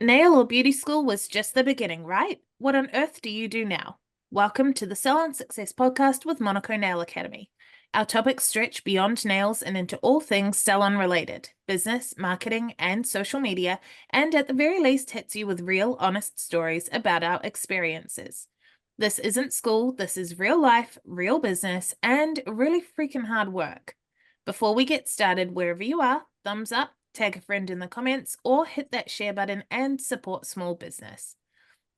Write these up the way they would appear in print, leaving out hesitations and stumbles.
Nail or beauty school was just the beginning, right? What on earth do you do now? Welcome to the Salon Success Podcast with Monaco Nail Academy. Our topics stretch beyond nails and into all things salon related, business, marketing, and social media, and at the very least hits you with real, honest stories about our experiences. This isn't school, this is real life, real business, and really freaking hard work. Before we get started, wherever you are, thumbs up, tag a friend in the comments, or hit that share button and support small business.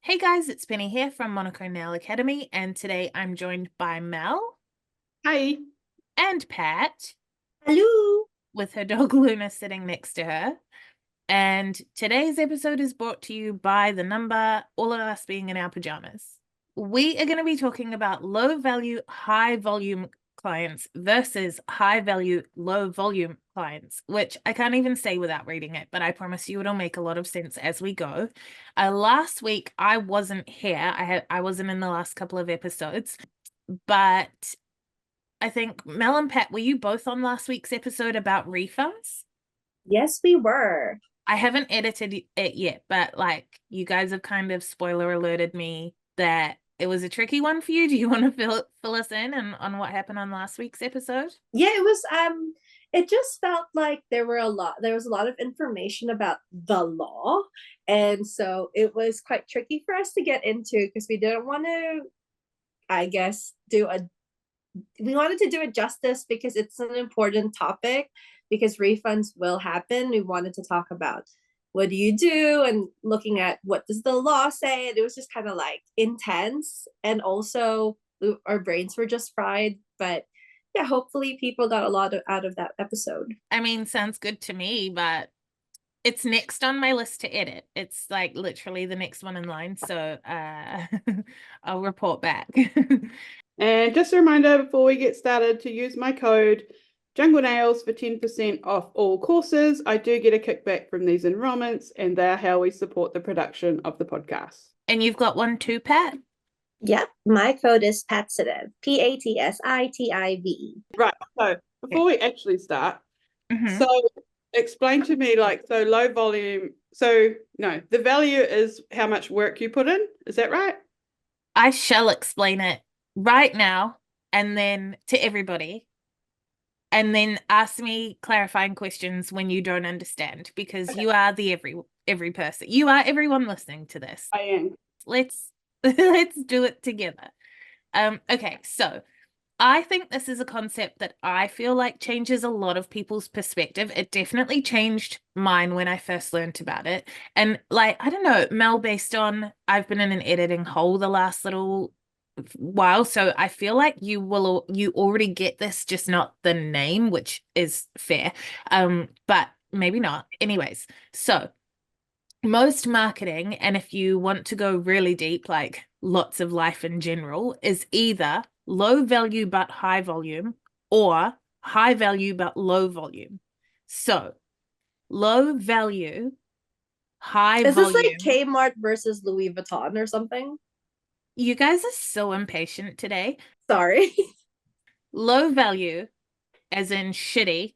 Hey guys, it's Penny here from Monaco Nail Academy, and today I'm joined by Mel. Hi. And Pat. Hello. With her dog Luna sitting next to her. And today's episode is brought to you by the number, all of us being in our pajamas. We are going to be talking about low value, high volume clients versus high value, low volume clients, which I can't even say without reading it, but I promise you it'll make a lot of sense as we go. Last week I wasn't here. I wasn't in the last couple of episodes, but I think Mel and Pat, were you both on last week's episode about refunds? Yes, we were. I haven't edited it yet, but like you guys have kind of spoiler alerted me that it was a tricky one for you. Do you want to fill us in on what happened on last week's episode? Yeah, it just felt like there was a lot of information about the law. And so it was quite tricky for us to get into because we didn't want to, I guess, we wanted to do it justice because it's an important topic because refunds will happen. We wanted to talk about what do you do and looking at what does the law say. And it was just kind of like intense. And also our brains were just fried. But yeah, hopefully people got a lot out of that episode. I mean, sounds good to me, but it's next on my list to edit. It's like literally the next one in line. So I'll report back. And just a reminder before we get started to use my code Jungle Nails for 10% off all courses. I do get a kickback from these enrollments, and they're how we support the production of the podcast. And you've got one too, Pat? Yep, my code is PATSITIVE, PATSITIVE. Right, so before we actually start, so explain to me, so low volume, the value is how much work you put in, is that right? I shall explain it right now and then to everybody, and then ask me clarifying questions when you don't understand, because okay. You are the every person. You are everyone listening to this. I am. Let's do it together. Okay, so I think this is a concept that I feel like changes a lot of people's perspective. It definitely changed mine when I first learned about it. And like, I don't know, Mel, based on I've been in an editing hole the last little while, so I feel like you already get this, just not the name, which is fair. But maybe not. Anyways, so most marketing, and if you want to go really deep, like lots of life in general, is either low value but high volume or high value but low volume. So low value, high volume. Is this like Kmart versus Louis Vuitton or something? You guys are so impatient today. Sorry. Low value, as in shitty,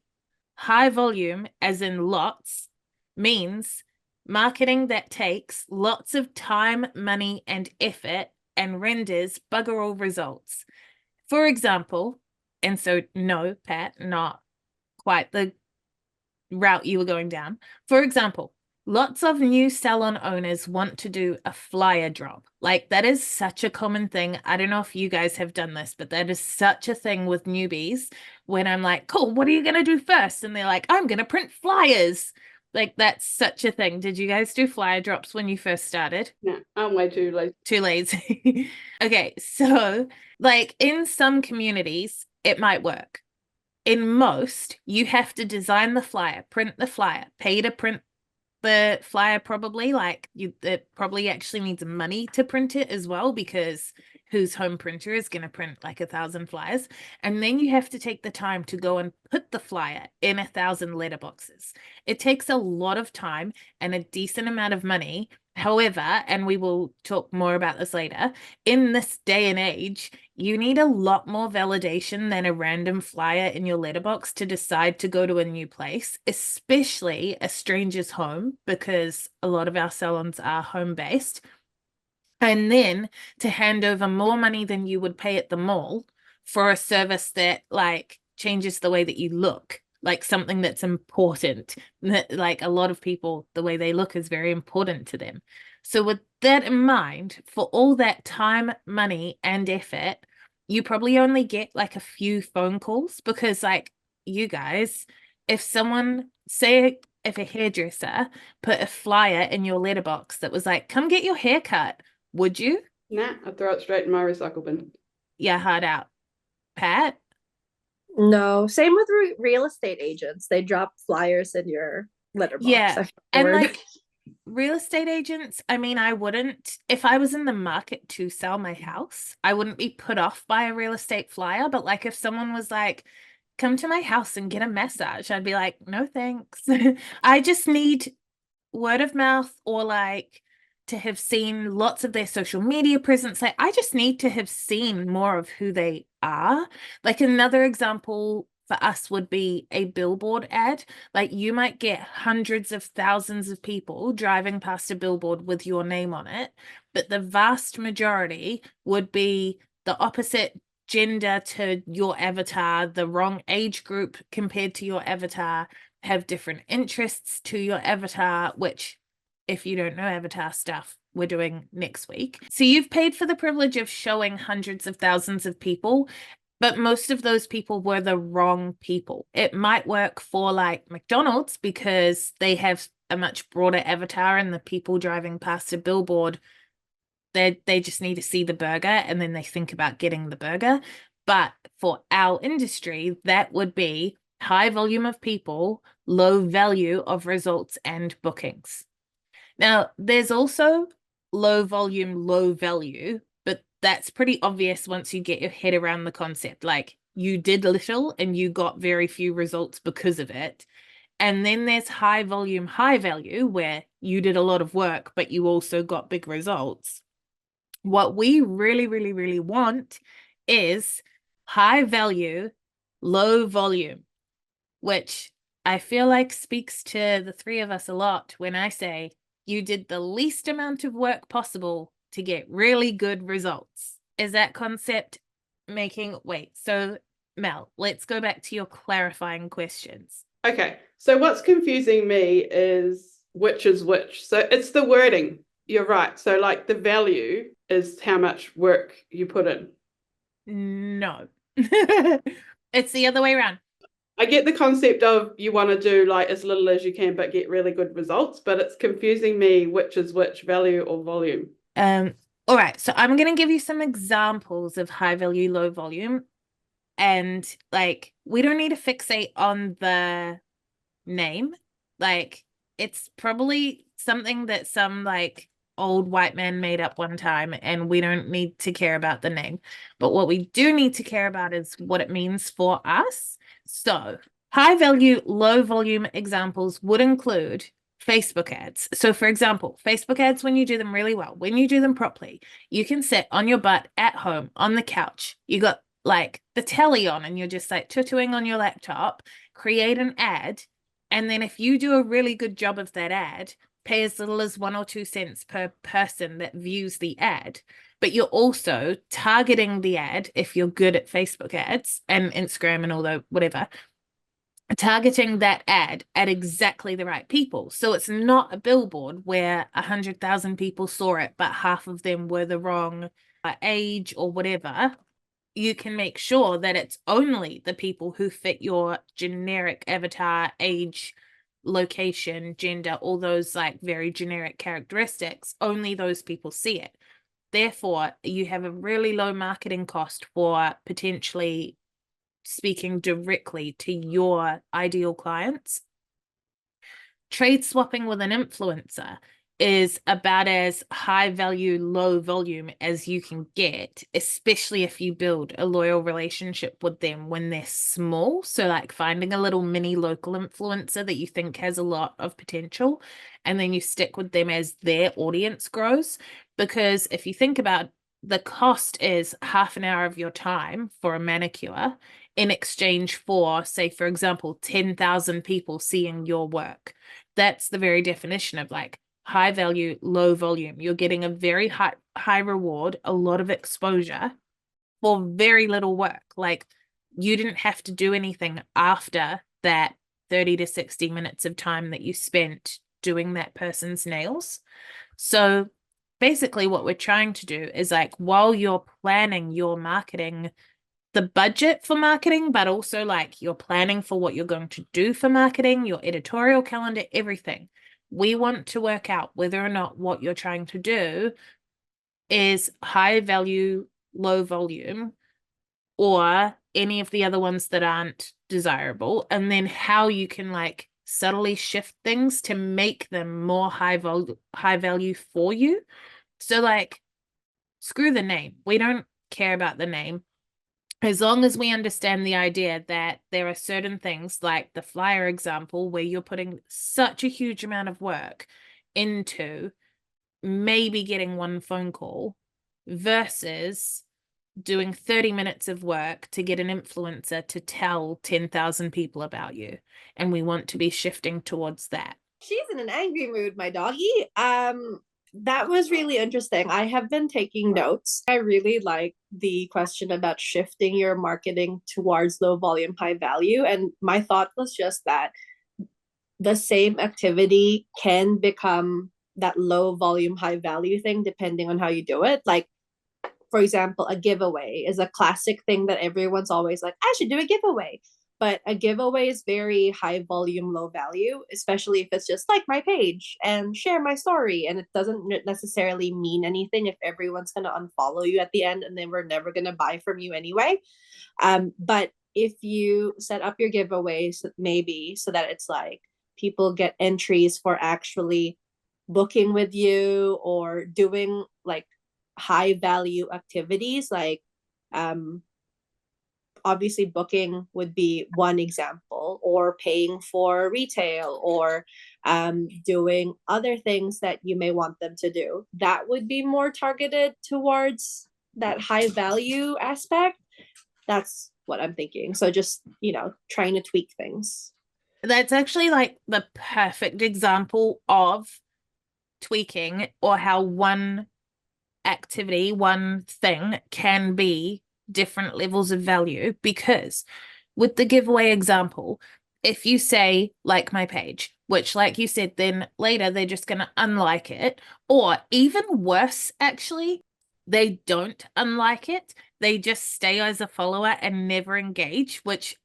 high volume, as in lots, means marketing that takes lots of time, money, and effort and renders bugger all results. For example, and so no, Pat, not quite the route you were going down. For example, lots of new salon owners want to do a flyer drop. Like, that is such a common thing. I don't know if you guys have done this, but that is such a thing with newbies when I'm like, cool, what are you going to do first? And they're like, I'm going to print flyers. Like, that's such a thing. Did you guys do flyer drops when you first started? No, I'm way too lazy. Too lazy. Okay, so like in some communities, it might work. In most, you have to design the flyer, print the flyer, pay to print the flyer, probably. Like, it probably actually needs money to print it as well, because whose home printer is going to print like 1,000 flyers. And then you have to take the time to go and put the flyer in 1,000 letterboxes. It takes a lot of time and a decent amount of money. However, and we will talk more about this later, in this day and age, you need a lot more validation than a random flyer in your letterbox to decide to go to a new place, especially a stranger's home, because a lot of our salons are home-based. And then to hand over more money than you would pay at the mall for a service that like changes the way that you look, like something that's important. Like a lot of people, the way they look is very important to them. So with that in mind, for all that time, money, and effort, you probably only get like a few phone calls, because like you guys, if someone, say if a hairdresser put a flyer in your letterbox that was like, come get your hair cut, would you? Nah, I'd throw it straight in my recycle bin. Yeah, hard out. Pat? No, same with real estate agents. They drop flyers in your letterbox. Yeah. And word. like real estate agents, I mean, I wouldn't, if I was in the market to sell my house, I wouldn't be put off by a real estate flyer. But like if someone was like, come to my house and get a massage, I'd be like, no, thanks. I just need word of mouth, or like to have seen lots of their social media presence. Like I just need to have seen more of who they are. Like another example for us would be a billboard ad. Like you might get hundreds of thousands of people driving past a billboard with your name on it, but the vast majority would be the opposite gender to your avatar, the wrong age group compared to your avatar, have different interests to your avatar, which if you don't know avatar stuff, we're doing next week. So you've paid for the privilege of showing hundreds of thousands of people, but most of those people were the wrong people. It might work for like McDonald's because they have a much broader avatar, and the people driving past a billboard, they just need to see the burger and then they think about getting the burger. But for our industry, that would be high volume of people, low value of results and bookings. Now, there's also low volume, low value, but that's pretty obvious once you get your head around the concept. Like you did little and you got very few results because of it. And then there's high volume, high value, where you did a lot of work, but you also got big results. What we really, really, really want is high value, low volume, which I feel like speaks to the three of us a lot when I say you did the least amount of work possible to get really good results. Is that concept making... Wait, so Mel, let's go back to your clarifying questions. Okay, so what's confusing me is which is which. So it's the wording. You're right. So like the value is how much work you put in. No. It's the other way around. I get the concept of you want to do like as little as you can but get really good results, but it's confusing me which is which, value or volume. All right, so I'm going to give you some examples of high value, low volume. And like we don't need to fixate on the name. Like it's probably something that some like old white man made up one time, and we don't need to care about the name. But what we do need to care about is what it means for us. So high value, low volume examples would include Facebook ads. So for example, Facebook ads, when you do them really well, when you do them properly, you can sit on your butt at home on the couch. You got like the telly on and you're just like tutuing on your laptop, create an ad. And then if you do a really good job of that ad, pay as little as 1 or 2 cents per person that views the ad. But you're also targeting the ad, if you're good at Facebook ads and Instagram and all the whatever, targeting that ad at exactly the right people. So it's not a billboard where 100,000 people saw it, but half of them were the wrong age or whatever. You can make sure that it's only the people who fit your generic avatar, age, location, gender, all those like very generic characteristics, only those people see it. Therefore, you have a really low marketing cost for potentially speaking directly to your ideal clients. Trade swapping with an influencer is about as high value, low volume as you can get, especially if you build a loyal relationship with them when they're small. So like finding a little mini local influencer that you think has a lot of potential, and then you stick with them as their audience grows. Because if you think about, the cost is half an hour of your time for a manicure in exchange for, say, for example, 10,000 people seeing your work. That's the very definition of like high value, low volume. You're getting a very high reward, a lot of exposure for very little work. Like you didn't have to do anything after that 30 to 60 minutes of time that you spent doing that person's nails. So basically what we're trying to do is like, while you're planning your marketing, the budget for marketing, but also like you're planning for what you're going to do for marketing, your editorial calendar, everything. We want to work out whether or not what you're trying to do is high value, low volume, or any of the other ones that aren't desirable, and then how you can like subtly shift things to make them more high value for you. So like, screw the name. We don't care about the name. As long as we understand the idea that there are certain things, like the flyer example, where you're putting such a huge amount of work into maybe getting one phone call versus doing 30 minutes of work to get an influencer to tell 10,000 people about you. And we want to be shifting towards that. She's in an angry mood, my doggy. That was really interesting. I have been taking notes. I really like the question about shifting your marketing towards low volume, high value. And my thought was just that the same activity can become that low volume, high value thing depending on how you do it. Like, for example, a giveaway is a classic thing that everyone's always like, I should do a giveaway. But a giveaway is very high volume, low value, especially if it's just like my page and share my story. And it doesn't necessarily mean anything if everyone's going to unfollow you at the end and then we're never going to buy from you anyway. But if you set up your giveaways, maybe so that it's like people get entries for actually booking with you or doing like high value activities, like obviously booking would be one example, or paying for retail, or doing other things that you may want them to do. That would be more targeted towards that high value aspect. That's what I'm thinking. So just, trying to tweak things. That's actually like the perfect example of tweaking, or how one activity, one thing can be different levels of value. Because with the giveaway example, if you say like my page, which like you said, then later they're just going to unlike it, or even worse, actually, they don't unlike it, they just stay as a follower and never engage, which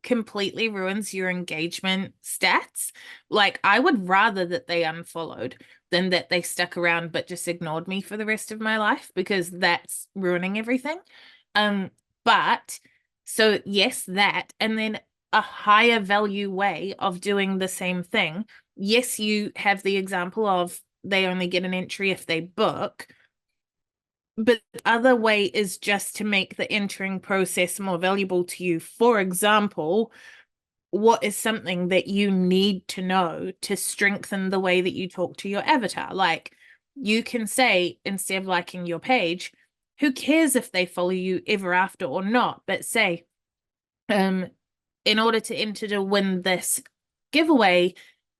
completely ruins your engagement stats. Like, I would rather that they unfollowed than that they stuck around but just ignored me for the rest of my life, because that's ruining everything. But so yes, that, and then a higher value way of doing the same thing. Yes, you have the example of they only get an entry if they book, but the other way is just to make the entering process more valuable to you. For example, what is something that you need to know to strengthen the way that you talk to your avatar? Like, you can say, instead of liking your page, who cares if they follow you ever after or not, but say, in order to enter to win this giveaway,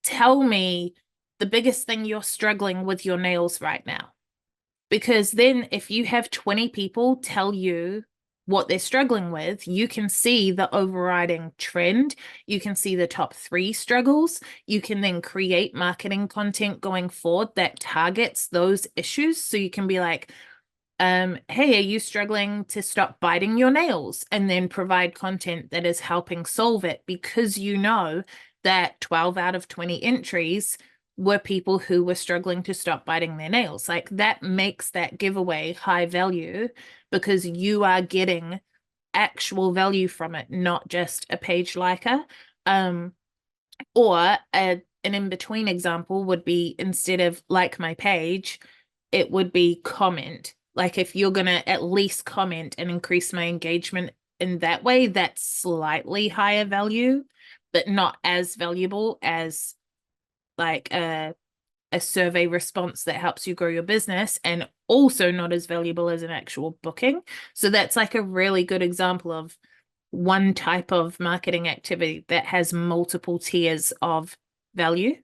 tell me the biggest thing you're struggling with your nails right now. Because then if you have 20 people tell you what they're struggling with, you can see the overriding trend. You can see the top 3 struggles. You can then create marketing content going forward that targets those issues. So you can be like, hey, are you struggling to stop biting your nails? And then provide content that is helping solve it, because you know that 12 out of 20 entries were people who were struggling to stop biting their nails. Like, that makes that giveaway high value, because you are getting actual value from it, not just a page liker, or a an in-between example would be, instead of like my page, it would be comment. Like if you're going to at least comment and increase my engagement in that way, that's slightly higher value, but not as valuable as like a survey response that helps you grow your business, and also not as valuable as an actual booking. So that's like a really good example of one type of marketing activity that has multiple tiers of value.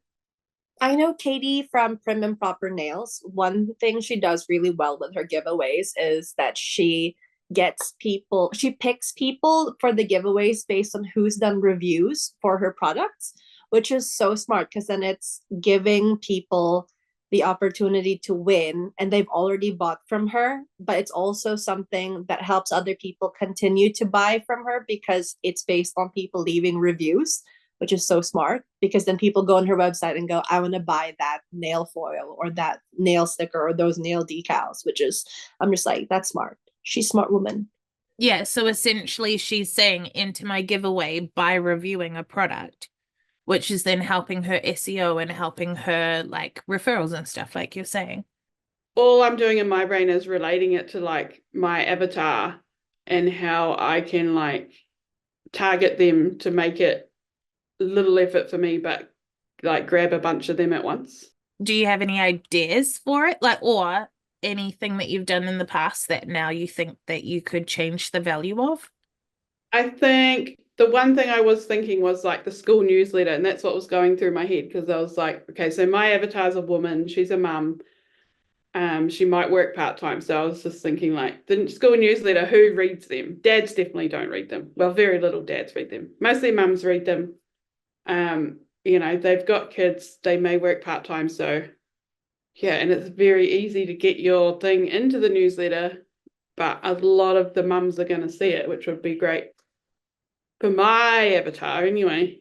I know Katie from Prim and Proper Nails. One thing she does really well with her giveaways is that she picks people for the giveaways based on who's done reviews for her products, which is so smart because then it's giving people the opportunity to win and they've already bought from her, but it's also something that helps other people continue to buy from her because it's based on people leaving reviews, which is so smart because then people go on her website and go, I want to buy that nail foil or that nail sticker or those nail decals, which is, I'm just like, that's smart. She's a smart woman. Yeah, so essentially she's saying enter my giveaway by reviewing a product, which is then helping her SEO and helping her like referrals and stuff, like you're saying. All I'm doing in my brain is relating it to like my avatar and how I can like target them to make it a little effort for me, but like grab a bunch of them at once. Do you have any ideas for it? Like, or anything that you've done in the past that now you think that you could change the value of? I think the one thing I was thinking was like the school newsletter, and that's what was going through my head because I was like, okay, so my avatar's a woman, she's a mum, she might work part-time. So I was just thinking like the school newsletter, who reads them? Dads definitely don't read them. Well, very little dads read them. Mostly mums read them. You know, they've got kids, they may work part-time, so yeah, and it's very easy to get your thing into the newsletter, but a lot of the mums are going to see it, which would be great for my avatar anyway.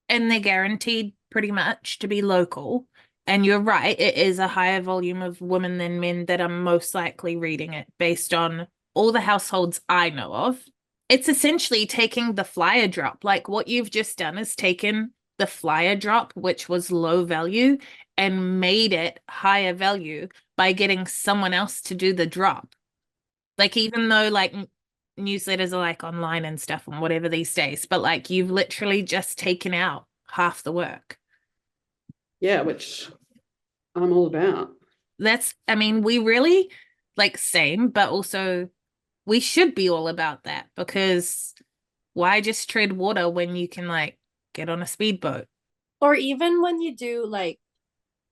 And they're guaranteed pretty much to be local. And you're right, it is a higher volume of women than men that are most likely reading it based on all the households I know of. It's essentially taking the flyer drop. Like what you've just done is taken the flyer drop, which was low value, and made it higher value by getting someone else to do the drop. Like even though like newsletters are like online and stuff and whatever these days, but like you've literally just taken out half the work. Yeah, which I'm all about. That's, I mean, we really like same, but also we should be all about that because why just tread water when you can like get on a speedboat? Or even when you do like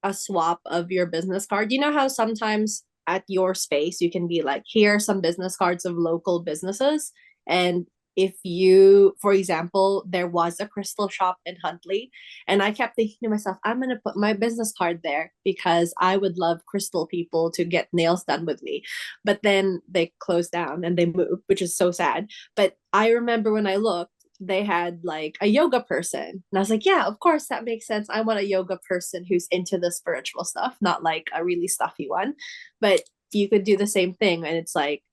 a swap of your business card, you know how sometimes at your space you can be like, here are some business cards of local businesses. And if you, for example, there was a crystal shop in Huntley, and I kept thinking to myself, I'm going to put my business card there because I would love crystal people to get nails done with me. But then they closed down and they moved, which is so sad. But I remember when I looked, they had like a yoga person. And I was like, yeah, of course, that makes sense. I want a yoga person who's into the spiritual stuff, not like a really stuffy one. But you could do the same thing. And it's like,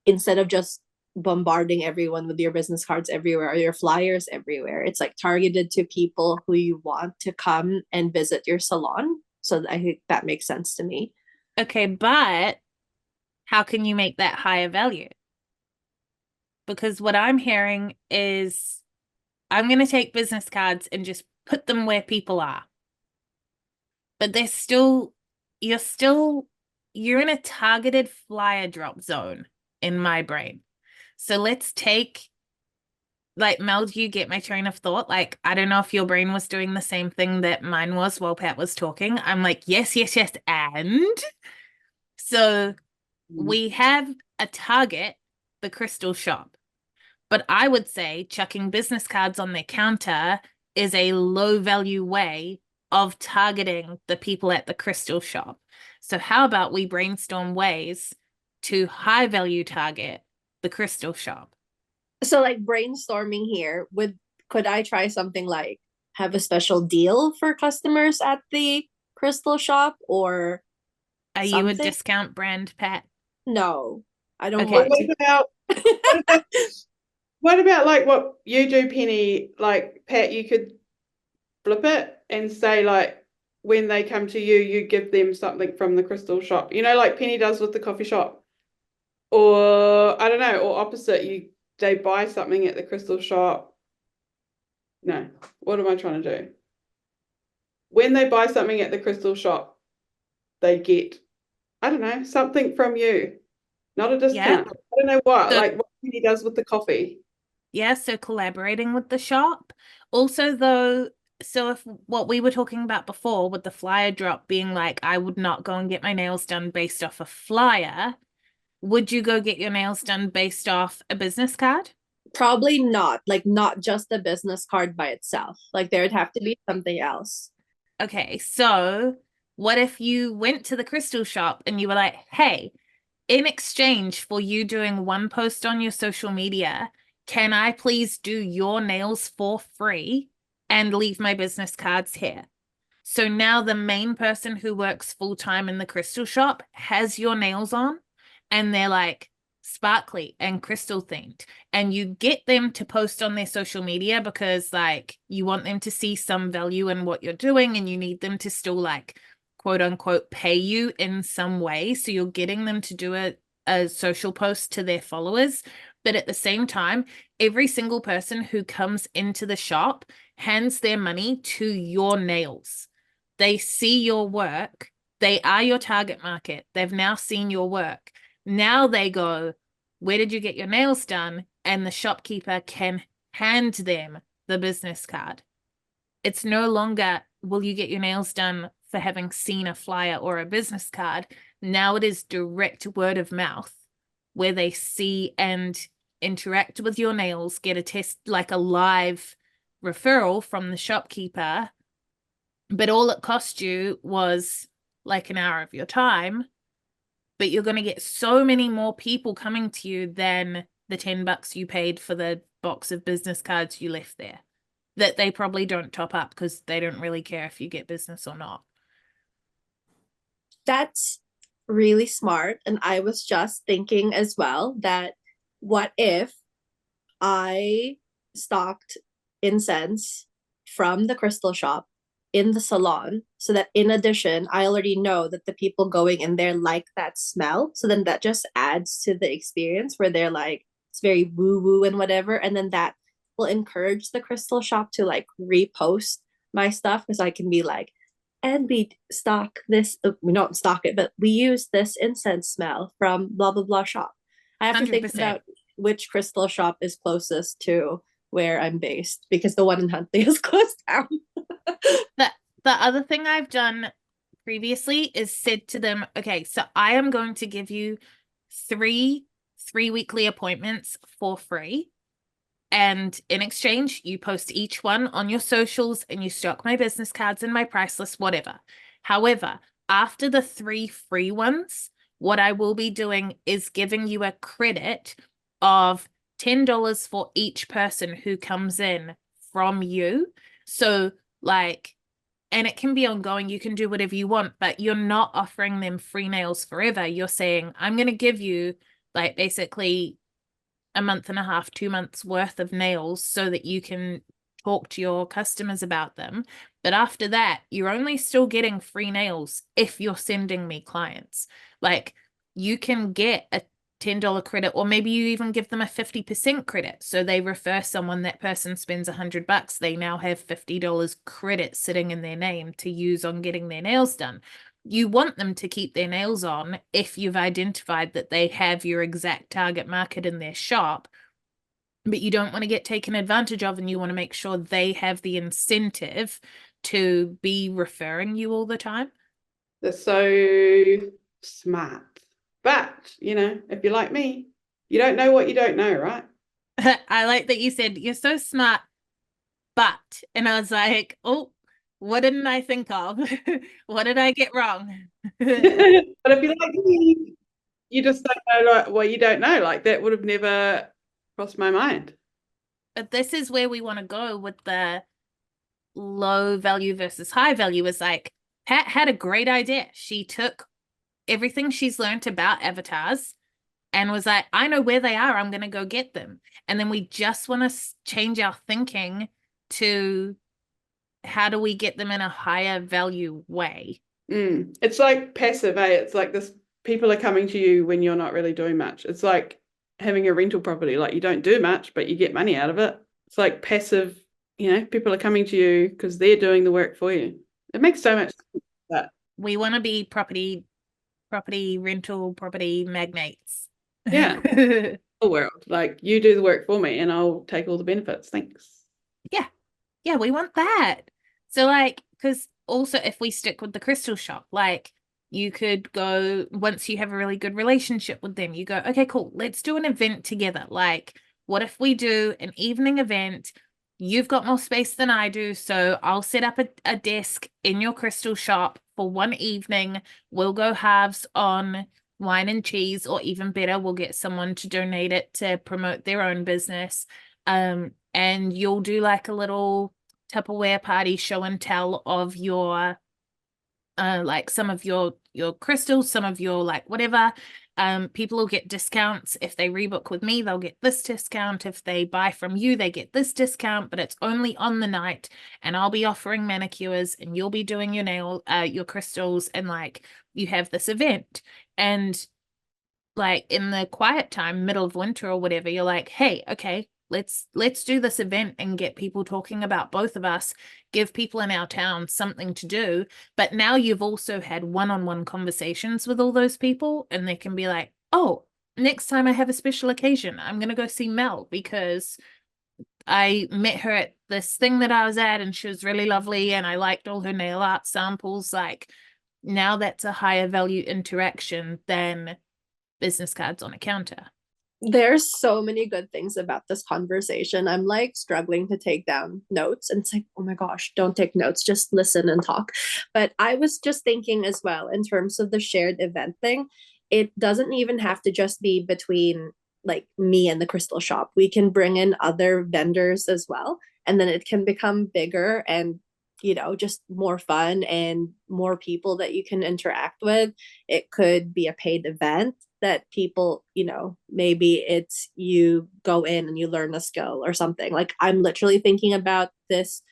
instead of just bombarding everyone with your business cards everywhere or your flyers everywhere, it's like targeted to people who you want to come and visit your salon. So I think that makes sense to me. Okay, but how can you make that higher value? Because what I'm hearing is I'm going to take business cards and just put them where people are. But they're still, you're in a targeted flyer drop zone in my brain. So let's take, like, Mel, do you get my train of thought? Like, I don't know if your brain was doing the same thing that mine was while Pat was talking. I'm like, yes, yes, yes. And so we have a target, the crystal shop. But I would say chucking business cards on their counter is a low value way of targeting the people at the crystal shop. So how about we brainstorm ways to high value target the crystal shop? So like brainstorming here, could I try something like have a special deal for customers at the crystal shop or Are you a something? discount brand, Pat? No, I don't Okay. want What about like what you do, Penny? Like Pat, you could flip it and say like when they come to you, you give them something from the crystal shop, like Penny does with the coffee shop, or I don't know, or opposite, they buy something at the crystal shop. No, what am I trying to do? When they buy something at the crystal shop, they get, I don't know, something from you, not a discount. I don't know what, So, like what Penny does with the coffee. yeah, so collaborating with the shop. Also, though, so if what we were talking about before with the flyer drop being like, I would not go and get my nails done based off a flyer, would you go get your nails done based off a business card? Probably not, like not just a business card by itself. Like there would have to be something else. Okay, so what if you went to the crystal shop and you were like, hey, in exchange for you doing one post on your social media, can I please do your nails for free and leave my business cards here? So now the main person who works full time in the crystal shop has your nails on and they're like sparkly and crystal themed. And you get them to post on their social media because like you want them to see some value in what you're doing and you need them to still like quote unquote pay you in some way. So you're getting them to do a social post to their followers. But at the same time, every single person who comes into the shop hands their money to your nails. They see your work. They are your target market. They've now seen your work. Now they go, where did you get your nails done? And the shopkeeper can hand them the business card. It's no longer, will you get your nails done for having seen a flyer or a business card? Now it is direct word of mouth where they see and interact with your nails, get a test, like a live referral from the shopkeeper, but all it cost you was like an hour of your time, but you're going to get so many more people coming to you than the $10 you paid for the box of business cards you left there, that they probably don't top up because they don't really care if you get business or not. That's really smart. And I was just thinking as well that what if I stocked incense from the crystal shop in the salon so that in addition, I already know that the people going in there like that smell. So then that just adds to the experience where they're like, it's very woo woo and whatever. And then that will encourage the crystal shop to like repost my stuff because I can be like, and we stock this, we don't stock it, but we use this incense smell from blah, blah, blah shop. I have to think 100%. about which crystal shop is closest to where I'm based because the one in Huntley is closed down. The other thing I've done previously is said to them, okay, so I am going to give you three weekly appointments for free. And in exchange, you post each one on your socials and you stock my business cards and my price list, whatever. However, after the 3 free ones, what I will be doing is giving you a credit of $10 for each person who comes in from you. So like, and it can be ongoing. You can do whatever you want, but you're not offering them free nails forever. You're saying, I'm going to give you like basically a month and a half, 2 months worth of nails so that you can talk to your customers about them. But after that, you're only still getting free nails if you're sending me clients. Like you can get a $10 credit, or maybe you even give them a 50% credit. So they refer someone, that person spends $100. They now have $50 credit sitting in their name to use on getting their nails done. You want them to keep their nails on if you've identified that they have your exact target market in their shop, but you don't want to get taken advantage of, and you want to make sure they have the incentive to be referring you all the time. They're so smart. But, if you're like me, you don't know what you don't know, right? I like that you said, you're so smart, but, and I was like, oh, what didn't I think of? What did I get wrong? But if you're like me, you just don't know, like, well, you don't know. Like, that would have never crossed my mind. But this is where we want to go with the low value versus high value. Is like, Pat had a great idea. She took everything she's learned about avatars and was like, I know where they are. I'm going to go get them. And then we just want to change our thinking to, how do we get them in a higher value way? It's like passive, eh? It's like this, people are coming to you when you're not really doing much. It's like having a rental property, like you don't do much, but you get money out of it. It's like passive, people are coming to you because they're doing the work for you. It makes so much sense. That We want to be property rental, property magnates. Yeah. The world, like you do the work for me and I'll take all the benefits. Thanks. Yeah, we want that. So like, because also if we stick with the crystal shop, like you could go, once you have a really good relationship with them, you go, okay, cool, let's do an event together. Like, what if we do an evening event? You've got more space than I do, so I'll set up a desk in your crystal shop for one evening. We'll go halves on wine and cheese, or even better, we'll get someone to donate it to promote their own business. And you'll do like a little Tupperware party show and tell of your like some of your crystals, some of your like whatever. People will get discounts. If they rebook with me, they'll get this discount. If they buy from you, they get this discount, but it's only on the night. And I'll be offering manicures and you'll be doing your crystals, and like you have this event. And like in the quiet time, middle of winter or whatever, you're like, hey, okay, let's do this event and get people talking about both of us, give people in our town something to do. But now you've also had one-on-one conversations with all those people, and they can be like, oh, next time I have a special occasion, I'm gonna go see Mel because I met her at this thing that I was at and she was really lovely and I liked all her nail art samples. Like, now that's a higher value interaction than business cards on a counter. There's so many good things about this conversation. I'm like struggling to take down notes, and it's like, oh my gosh, don't take notes, just listen and talk. But I was just thinking as well, in terms of the shared event thing, it doesn't even have to just be between like me and the crystal shop. We can bring in other vendors as well, and then it can become bigger and just more fun and more people that you can interact with. It could be a paid event that people, maybe it's you go in and you learn a skill or something. Like, I'm literally thinking about this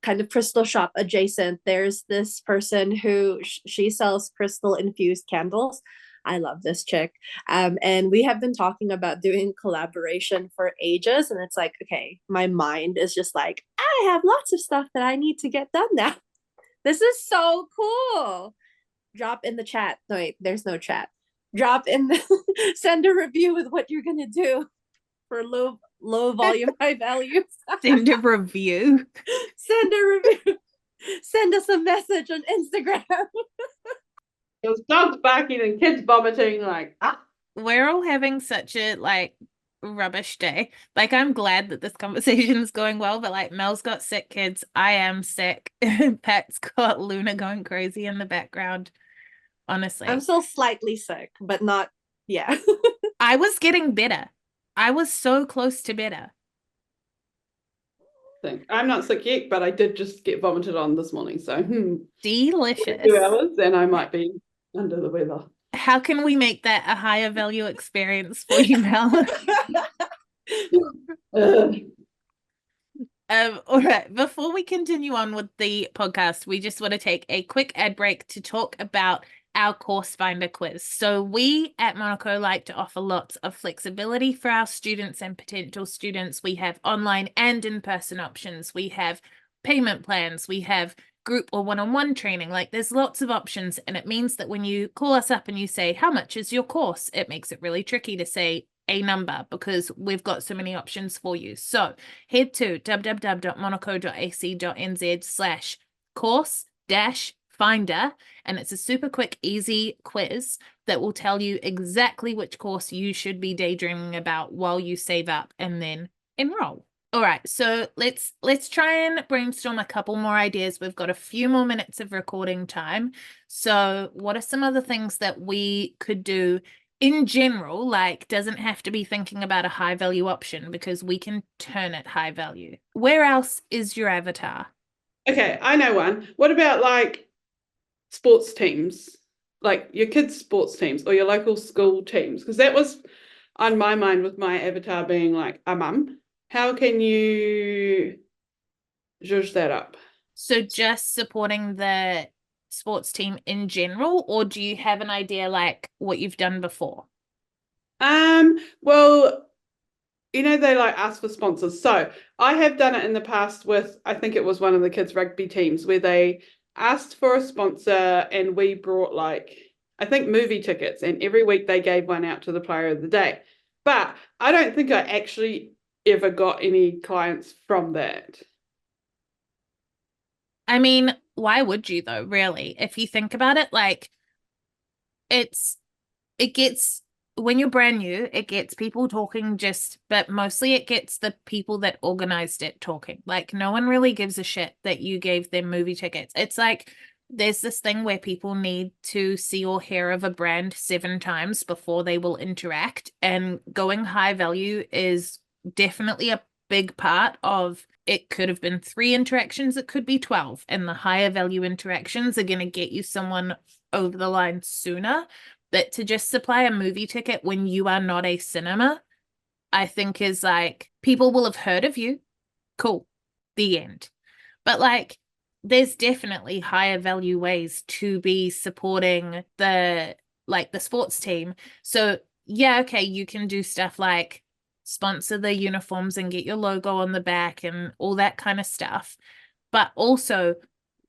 kind of crystal shop adjacent. There's this person who she sells crystal infused candles. I love this chick. And we have been talking about doing collaboration for ages. And it's like, okay, my mind is just like, I have lots of stuff that I need to get done now. This is so cool. Drop in the chat. No, wait, there's no chat. Drop in the send a review with what you're gonna do for low volume, high value. Send a review. Send a review. Send us a message on Instagram. There's dogs barking and kids vomiting, like, We're all having such a like rubbish day. Like, I'm glad that this conversation is going well, but like Mel's got sick kids, I am sick. Pat's got Luna going crazy in the background. Honestly, I'm still slightly sick, but not, yeah. I was getting better. I was so close to better. I'm not sick yet, but I did just get vomited on this morning, so Delicious. 2 hours and I might be under the weather. How can we make that a higher value experience for you, Mel? All right, before we continue on with the podcast, we just want to take a quick ad break to talk about our course finder quiz. So we at Monaco like to offer lots of flexibility for our students and potential students. We have online and in-person options. We have payment plans. We have group or one-on-one training. Like, there's lots of options, and it means that when you call us up and you say, how much is your course? It makes it really tricky to say a number because we've got so many options for you. So head to www.monaco.ac.nz/course-finder, and it's a super quick, easy quiz that will tell you exactly which course you should be daydreaming about while you save up and then enroll. All right, so let's try and brainstorm a couple more ideas. We've got a few more minutes of recording time. So what are some other things that we could do in general? Like, doesn't have to be thinking about a high value option because we can turn it high value. Where else is your avatar? Okay, I know one. What about like sports teams, like your kids' sports teams or your local school teams? Because that was on my mind with my avatar being like a mum. How can you zhuzh that up? So just supporting the sports team in general, or do you have an idea like what you've done before? Well, they like ask for sponsors. So I have done it in the past with, I think it was one of the kids' rugby teams where they asked for a sponsor and we brought like, I think movie tickets, and every week they gave one out to the player of the day. But I don't think I actually ever got any clients from that. I mean, why would you though, really? If you think about it, like it's it gets when you're brand new, it gets people talking but mostly it gets the people that organized it talking. Like no one really gives a shit that you gave them movie tickets. It's like there's this thing where people need to see or hear of a brand 7 times before they will interact, and going high value is definitely a big part of it. Could have been 3 interactions, it could be 12, and the higher value interactions are going to get you someone over the line sooner. But to just supply a movie ticket when you are not a cinema, I think is like people will have heard of you. Cool. The end. But like there's definitely higher value ways to be supporting the sports team. So yeah, okay, you can do stuff like sponsor the uniforms and get your logo on the back and all that kind of stuff. But also,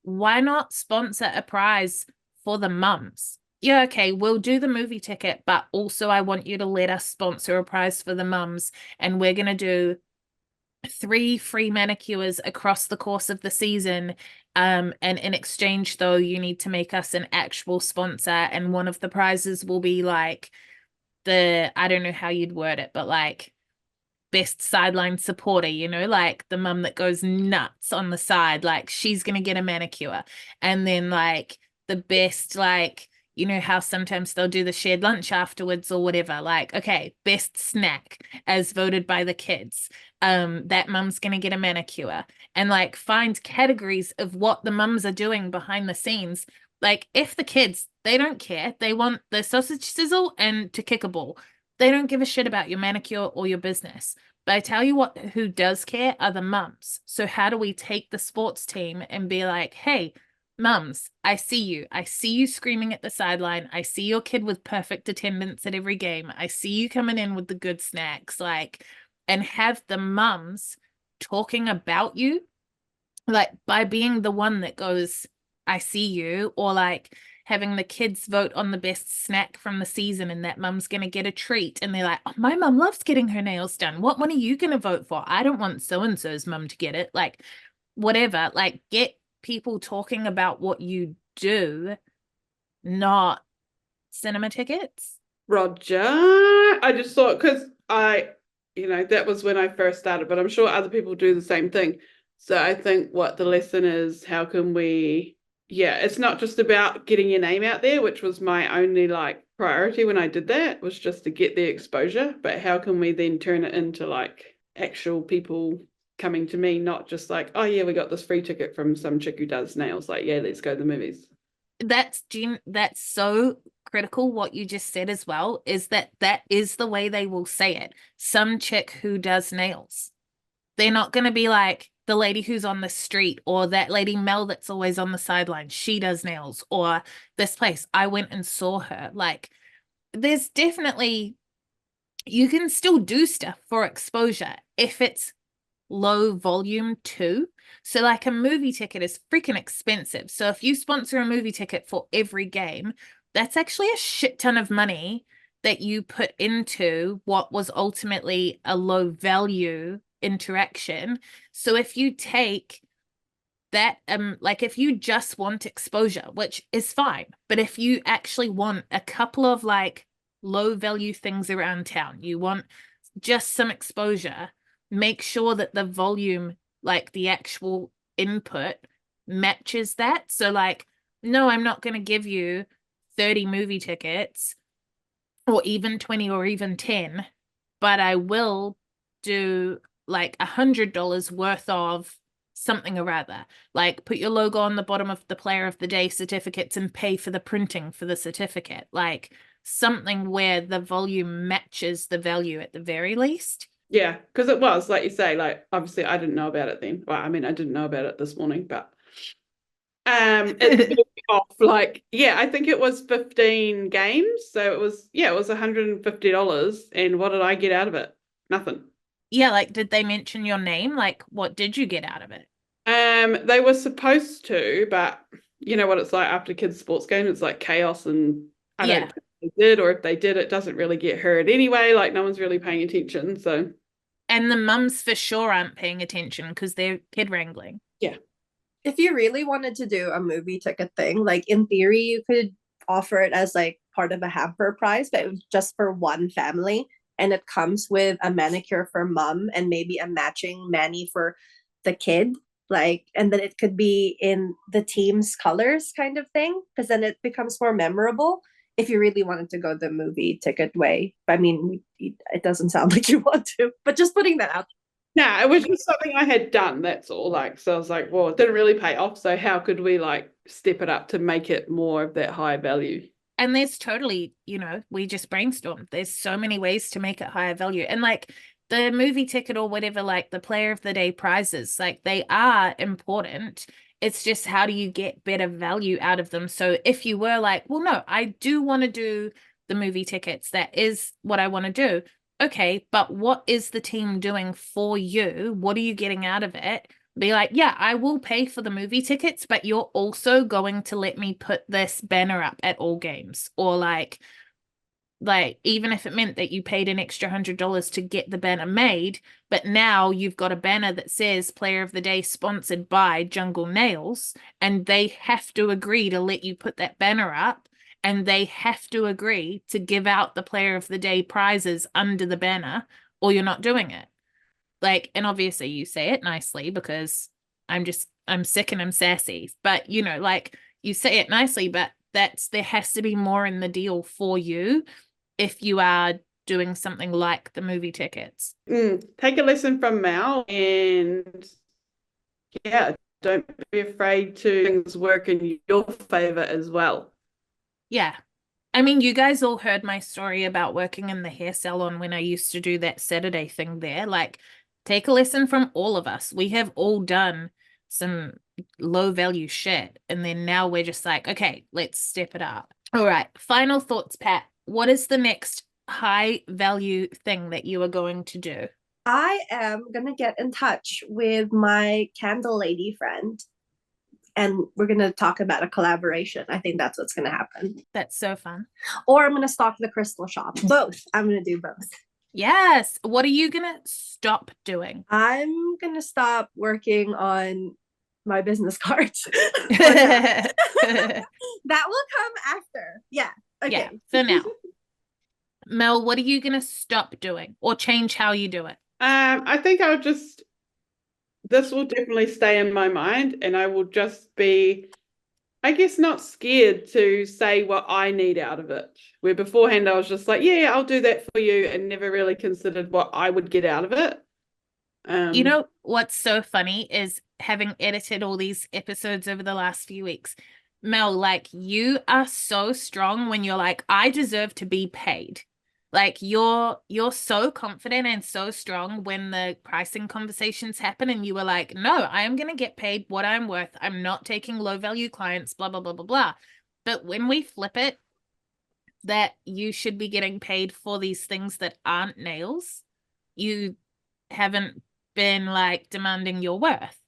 why not sponsor a prize for the mums? Yeah, okay, we'll do the movie ticket, but also I want you to let us sponsor a prize for the mums, and we're going to do 3 free manicures across the course of the season. And in exchange, though, you need to make us an actual sponsor, and one of the prizes will be like I don't know how you'd word it, but like best sideline supporter, like the mum that goes nuts on the side, like she's gonna get a manicure. And then like the best, like how sometimes they'll do the shared lunch afterwards or whatever, like okay, best snack as voted by the kids, that mum's gonna get a manicure. And like find categories of what the mums are doing behind the scenes. Like if the kids, they don't care, they want the sausage sizzle and to kick a ball, they don't give a shit about your manicure or your business. But I tell you what, who does care are the mums. So how do we take the sports team and be like, hey, mums, I see you. I see you screaming at the sideline. I see your kid with perfect attendance at every game. I see you coming in with the good snacks, like, and have the mums talking about you, like by being the one that goes, I see you, or like having the kids vote on the best snack from the season, and that mum's going to get a treat. And they're like, oh, my mum loves getting her nails done. What one are you going to vote for? I don't want so-and-so's mum to get it. Like, whatever. Like, get people talking about what you do, not cinema tickets. Roger. I just thought, because that was when I first started, but I'm sure other people do the same thing. So I think what the lesson is, how can we, it's not just about getting your name out there, which was my only like priority when I did that, was just to get the exposure, but how can we then turn it into like actual people coming to me, not just like, oh yeah, we got this free ticket from some chick who does nails, like, yeah, let's go to the movies. That's so critical what you just said as well, is that is the way they will say it. Some chick who does nails. They're not going to be like the lady who's on the street, or that lady Mel that's always on the sideline. She does nails, or this place. I went and saw her. Like, there's definitely, you can still do stuff for exposure if it's low volume too. So like a movie ticket is freaking expensive. So if you sponsor a movie ticket for every game, that's actually a shit ton of money that you put into what was ultimately a low value interaction. So if you take that, like if you just want exposure, which is fine, but if you actually want a couple of like low value things around town, you want just some exposure, make sure that the volume, like the actual input, matches that. So like, no, I'm not going to give you 30 movie tickets or even 20 or even 10, but I will do like $100 worth of something or other. Like put your logo on the bottom of the player of the day certificates and pay for the printing for the certificate. Like something where the volume matches the value at the very least. Yeah, because it was, like you say, like, obviously I didn't know about it then. Well, I mean, I didn't know about it this morning, but It's off like, yeah, I think it was 15 games. So it was $150. And what did I get out of it? Nothing. Yeah, like, did they mention your name? Like, what did you get out of it? They were supposed to, but you know what it's like after kids' sports game, it's like chaos, and I don't think they did, or if they did, it doesn't really get heard anyway. Like no one's really paying attention. So And the mums for sure aren't paying attention because they're kid wrangling. yeah. If you really wanted to do a movie ticket thing, like in theory, you could offer it as like part of a hamper prize, but it was just for one family. And it comes with a manicure for mom and maybe a matching mani for the kid. Like, and then it could be in the team's colors kind of thing, because then it becomes more memorable if you really wanted to go the movie ticket way. I mean, it doesn't sound like you want to, but just putting that out. No, it was just something I had done, that's all. Like, so I was like, well, it didn't really pay off. So how could we like step it up to make it more of that high value? And there's totally, we just brainstormed. There's so many ways to make it higher value. And like the movie ticket or whatever, like the player of the day prizes, like they are important. It's just how do you get better value out of them? So if you were like, well, no, I do want to do the movie tickets. That is what I want to do. Okay, but what is the team doing for you? What are you getting out of it? Be like, yeah, I will pay for the movie tickets, but you're also going to let me put this banner up at all games. Or like even if it meant that you paid an extra $100 to get the banner made, but now you've got a banner that says Player of the Day sponsored by Jungle Nails, and they have to agree to let you put that banner up, and they have to agree to give out the Player of the Day prizes under the banner, or you're not doing it. Like, and obviously you say it nicely because I'm sick and I'm sassy, but like you say it nicely, but there has to be more in the deal for you if you are doing something like the movie tickets. Take a lesson from Mel, and yeah, don't be afraid to things work in your favor as well. Yeah. I mean, you guys all heard my story about working in the hair salon when I used to do that Saturday thing there. Like, take a lesson from all of us. We have all done some low value shit. And then now we're just like, okay, let's step it up. All right. Final thoughts, Pat. What is the next high value thing that you are going to do? I am going to get in touch with my candle lady friend, and we're going to talk about a collaboration. I think that's what's going to happen. That's so fun. Or I'm going to stock the crystal shop. Both. I'm going to do both. Yes. What are you going to stop doing? I'm going to stop working on my business cards. That will come after. Yeah. Okay. Yeah, for now. Mel, what are you going to stop doing or change how you do it? I think this will definitely stay in my mind, and I will just be, I guess, not scared to say what I need out of it. Where beforehand I was just like, yeah, I'll do that for you, and never really considered what I would get out of it. You know what's so funny is having edited all these episodes over the last few weeks, Mel, like you are so strong when you're like, I deserve to be paid. Like you're so confident and so strong when the pricing conversations happen and you were like, no, I am going to get paid what I'm worth. I'm not taking low value clients, blah, blah, blah, blah, blah. But when we flip it, that you should be getting paid for these things that aren't nails, you haven't been like demanding your worth.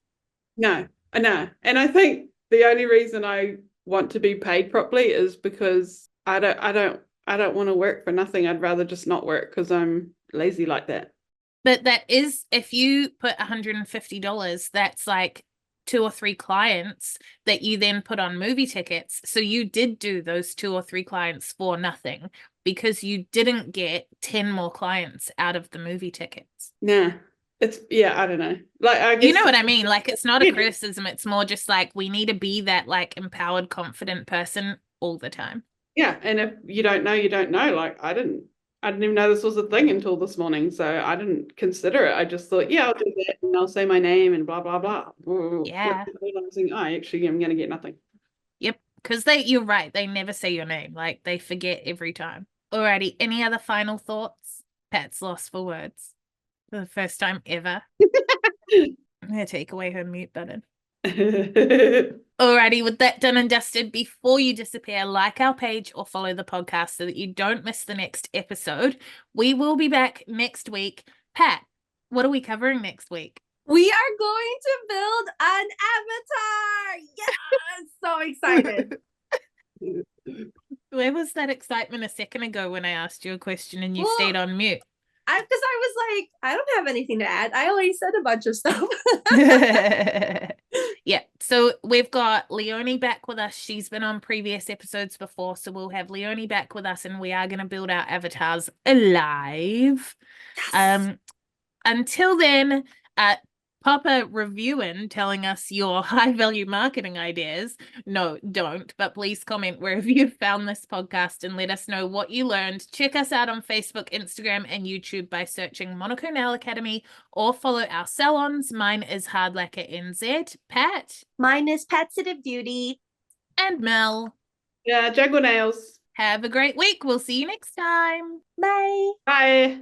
No. And I think the only reason I want to be paid properly is because I don't want to work for nothing. I'd rather just not work because I'm lazy like that. But that is, if you put $150, that's like 2 or 3 clients that you then put on movie tickets. So you did do those 2 or 3 clients for nothing because you didn't get 10 more clients out of the movie tickets. Nah. I don't know. Like, I guess you know what I mean? Like, it's not a criticism. It's more just like we need to be that like empowered, confident person all the time. Yeah, and if you don't know, you don't know. Like I didn't even know this was a thing until this morning, so I didn't consider it. I just thought, yeah, I'll do that, and I'll say my name and blah blah blah. Yeah. I actually am going to get nothing. Yep, because you're right. They never say your name. Like they forget every time. Alrighty. Any other final thoughts? Pat's lost for words. For the first time ever. I'm going to take away her mute button. Alrighty, with that done and dusted, before you disappear, like our page or follow the podcast so that you don't miss the next episode. We will be back next week. Pat, what are we covering next week? We are going to build an avatar. Yes, so excited. Where was that excitement a second ago when I asked you a question and you Well, stayed on mute? Because I was like, I don't have anything to add. I already said a bunch of stuff. Yeah, so we've got Leonie back with us. She's been on previous episodes before, so we'll have Leonie back with us, and we are going to build our avatars alive. Yes. Until then, pop a review in telling us your high value marketing ideas. No, don't, but please comment wherever you found this podcast and let us know what you learned. Check us out on Facebook, Instagram, and YouTube by searching Monaco Nail Academy, or follow our salons. Mine is Hard Lacquer NZ. Pat? Mine is Patsitive Beauty. And Mel. Yeah, Jungle Nails. Have a great week. We'll see you next time. Bye. Bye.